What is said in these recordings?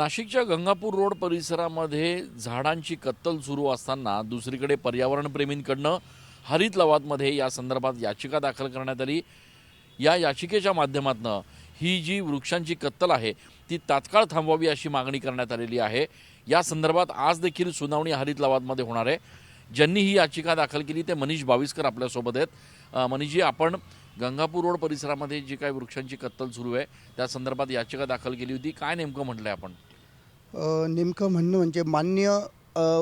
नाशिकच्या गंगापूर रोड परिसरामध्ये झाडांची कत्तल सुरू असताना दुसरीकडे पर्यावरणप्रेमींकडनं हरित लवादमध्ये या संदर्भात याचिका दाखल करण्यात आली। या याचिकेच्या माध्यमातून ही जी वृक्षांची कत्तल आहे ती तात्काळ थांबवावी अशी मागणी करण्यात आलेली आहे। या संदर्भात आज देखील सुनावणी हरित लवादमध्ये होणार आहे। ज्यांनी ही याचिका दाखल केली ते मनीष बाविस्कर आपल्यासोबत आहेत। मनीषजी, आपण गंगापूर रोड परिसरामध्ये जी काही वृक्षांची कत्तल सुरू आहे त्या संदर्भात याचिका दाखल केली होती, काय नेमकं म्हटलंय आपण? नेमकं म्हणणं म्हणजे माननीय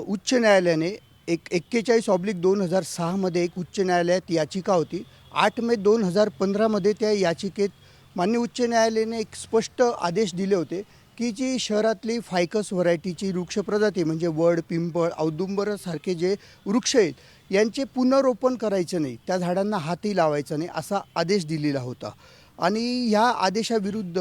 उच्च न्यायालयाने 41/2006 मध्ये एक उच्च न्यायालयात याचिका होती। 8 मे 2015 मध्ये त्या याचिकेत माननीय उच्च न्यायालयाने एक स्पष्ट आदेश दिले होते की जी शहरातली फायकस व्हरायटीची वृक्ष प्रजाती म्हणजे वड, पिंपळ, औदुंबरासारखे जे वृक्ष आहेत यांचे पुनरोपण करायचं नाही, त्या झाडांना हातही लावायचा नाही असा आदेश दिलेला होता। आणि ह्या आदेशाविरुद्ध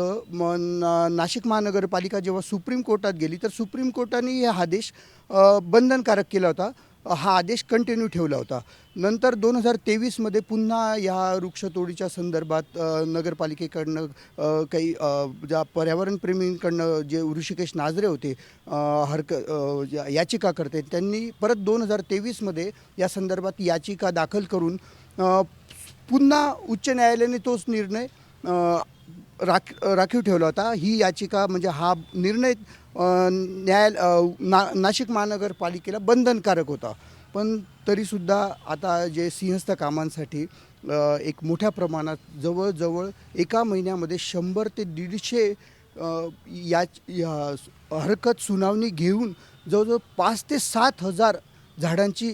नाशिक महानगरपालिका जेव्हा सुप्रीम कोर्टात गेली तर सुप्रीम कोर्टाने हा आदेश बंधनकारक केला होता, हा आदेश कंटिन्यू ठेवला होता। नंतर 2023 मध्ये पुन्हा या वृक्षतोडीच्या संदर्भात नगरपालिकेकडनं काही ज्या पर्यावरणप्रेमींकडनं जे ऋषिकेश नाझरे होते याचिका करते त्यांनी परत 2023 मध्ये या संदर्भात याचिका दाखल करून पुन्हा उच्च न्यायालयाने तोच निर्णय राखीव ठेवला होता। ही याचिका म्हणजे हा निर्णय नाशिक महानगरपालिकेला बंधनकारक होता, पण तरीसुद्धा आता जे सिंहस्थ कामांसाठी एक मोठ्या प्रमाणात जवळजवळ एका महिन्यामध्ये 100 ते 150 हरकत सुनावणी घेऊन जवळजवळ 5 ते 7 हजार झाडांची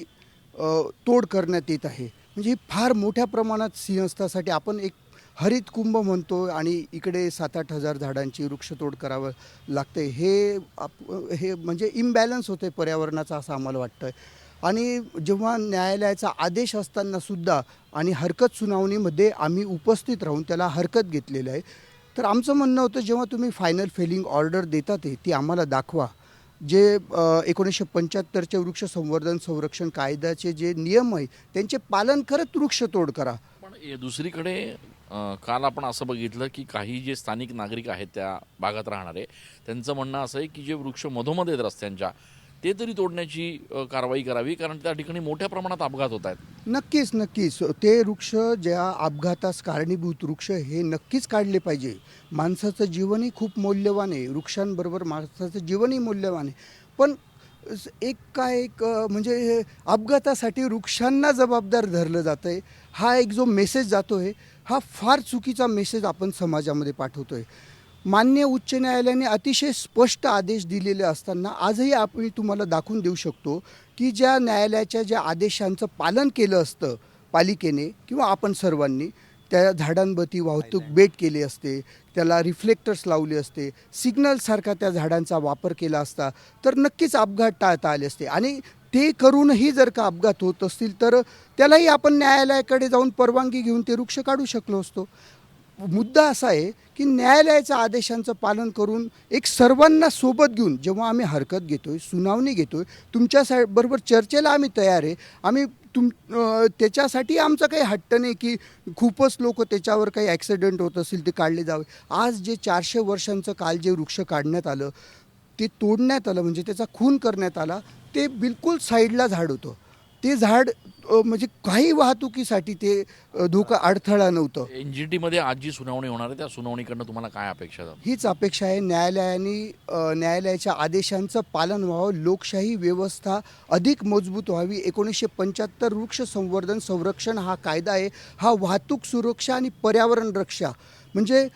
तोड करण्यात येत आहे। म्हणजे ही फार मोठ्या प्रमाणात सिंहस्थासाठी आपण एक हरित कुंभ म्हणतो आणि इकडे 7-8 हजार झाडांची वृक्षतोड करावं लागते। हे म्हणजे इम्बॅलन्स होते पर्यावरणाचा असं आम्हाला वाटतं। आणि जेव्हा न्यायालयाचा आदेश असताना सुद्धा आणि हरकत सुनावणीमध्ये आम्ही उपस्थित राहून त्याला हरकत घेतलेलं आहे, तर आमचं म्हणणं होतं जेव्हा तुम्ही फायनल फेलिंग ऑर्डर देतात ती आम्हाला दाखवा। जे 1975च्या वृक्ष संवर्धन संरक्षण कायद्याचे जे नियम आहे त्यांचे पालन करत वृक्षतोड करा। पण दुसरीकडे काल आपण असं बघितलं की काही जे स्थानिक नागरिक आहेत त्या भागात राहणारे त्यांचं म्हणणं असं आहे की जे वृक्ष मधोमध आहेत रस्त्यांच्या ते तरी तोडण्याची कारवाई करावी, कारण त्या ठिकाणी मोठ्या प्रमाणात अपघात होत आहेत। नक्कीच ते वृक्ष ज्या अपघातास कारणीभूत वृक्ष हे नक्कीच काढले पाहिजे। माणसाचं जीवनही खूप मौल्यवान आहे, वृक्षांबरोबर माणसाचं जीवनही मौल्यवान आहे, पण एक म्हणजे अपघातासाठी वृक्षांना जबाबदार धरलं जातं आहे। हा एक जो मेसेज जातो आहे हा फार चुकीचा मेसेज आपण समाजामध्ये पाठवतो आहे। माननीय उच्च न्यायालयाने अतिशय स्पष्ट आदेश दिलेले असताना आजही आपण तुम्हाला दाखवून देऊ शकतो की ज्या न्यायालयाच्या ज्या आदेशांचं पालन केलं असतं पालिकेने किंवा आपण सर्वांनी, त्या झाडांभोवती वाहतूक बेट केली असते, त्याला रिफ्लेक्टर्स लावले असते, सिग्नलसारखा त्या झाडांचा वापर केला असता तर नक्कीच अपघात टाळता आले असते। आणि ते करूनही जर का अपघात होत असतील तर त्यालाही आपण न्यायालयाकडे जाऊन परवानगी घेऊन ते वृक्ष काढू शकलो असतो। मुद्दा असा आहे की न्यायालयाच्या आदेशांचं पालन करून एक सर्वांना सोबत घेऊन जेव्हा आम्ही हरकत घेतोय, सुनावणी घेतोय, तुमच्या बरोबर चर्चेला आम्ही तयार आहे। आम्ही त्याच्यासाठी आमचा काही हट्ट नाही की खूपच लोक त्याच्यावर काही ॲक्सिडेंट होत असेल ते काढले जावे। आज जे 400 वर्षांचं काल जे वृक्ष काढण्यात आलं ते तोडण्यात आलं म्हणजे त्याचा खून करण्यात आला, ते बिलकुल साईडला झाड होतं। ते झाड म्हणजे काही वाहतुकीसाठी ते धोका अडथळा नव्हतं। NGT मध्ये आज जी सुनावणी होणार आहे त्या सुनावणीकडनं तुम्हाला काय अपेक्षा आहे? हीच अपेक्षा आहे, न्यायालयाच्या आदेशांचं पालन व्हावं, लोकशाही व्यवस्था अधिक मजबूत व्हावी। 1975 वृक्ष संवर्धन संरक्षण हा कायदा आहे, हा वाहतूक सुरक्षा आणि पर्यावरण रक्षा म्हणजे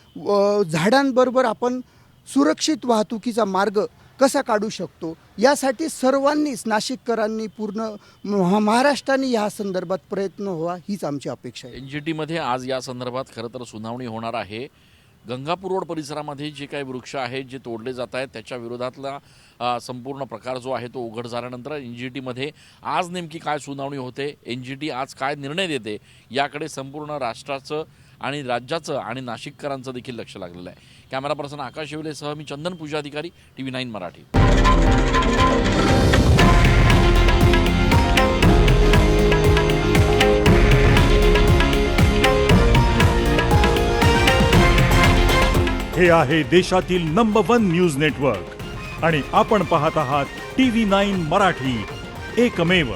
झाडांबरोबर आपण सुरक्षित वाहतुकीचा मार्ग कसा काढू शकतो यासाठी सर्वांनीच, नाशिककरांनी, पूर्ण महाराष्ट्राने या संदर्भात प्रयत्न व्हावा हीच आमची अपेक्षा आहे। NGT मध्ये आज या संदर्भात खरं तर सुनावणी होणार आहे। गंगापूर रोड परिसरामध्ये जे काही वृक्ष आहेत जे तोडले जात आहेत त्याच्या विरोधातला संपूर्ण प्रकार जो आहे तो उघड झाल्यानंतर NGT मध्ये आज नेमकी काय सुनावणी होते, NGT आज काय निर्णय देते याकडे संपूर्ण राष्ट्राचं आणि राज्याचं आणि नाशिककरांचं देखील लक्ष लागलेलं आहे। कॅमेरा पर्सन आकाश येवलेसह मी चंदन पूजाधिकारी, TV9 मराठी। हे आहे देशातील नंबर 1 न्यूज नेटवर्क आणि आपण पाहत आहात TV9 मराठी, एकमेव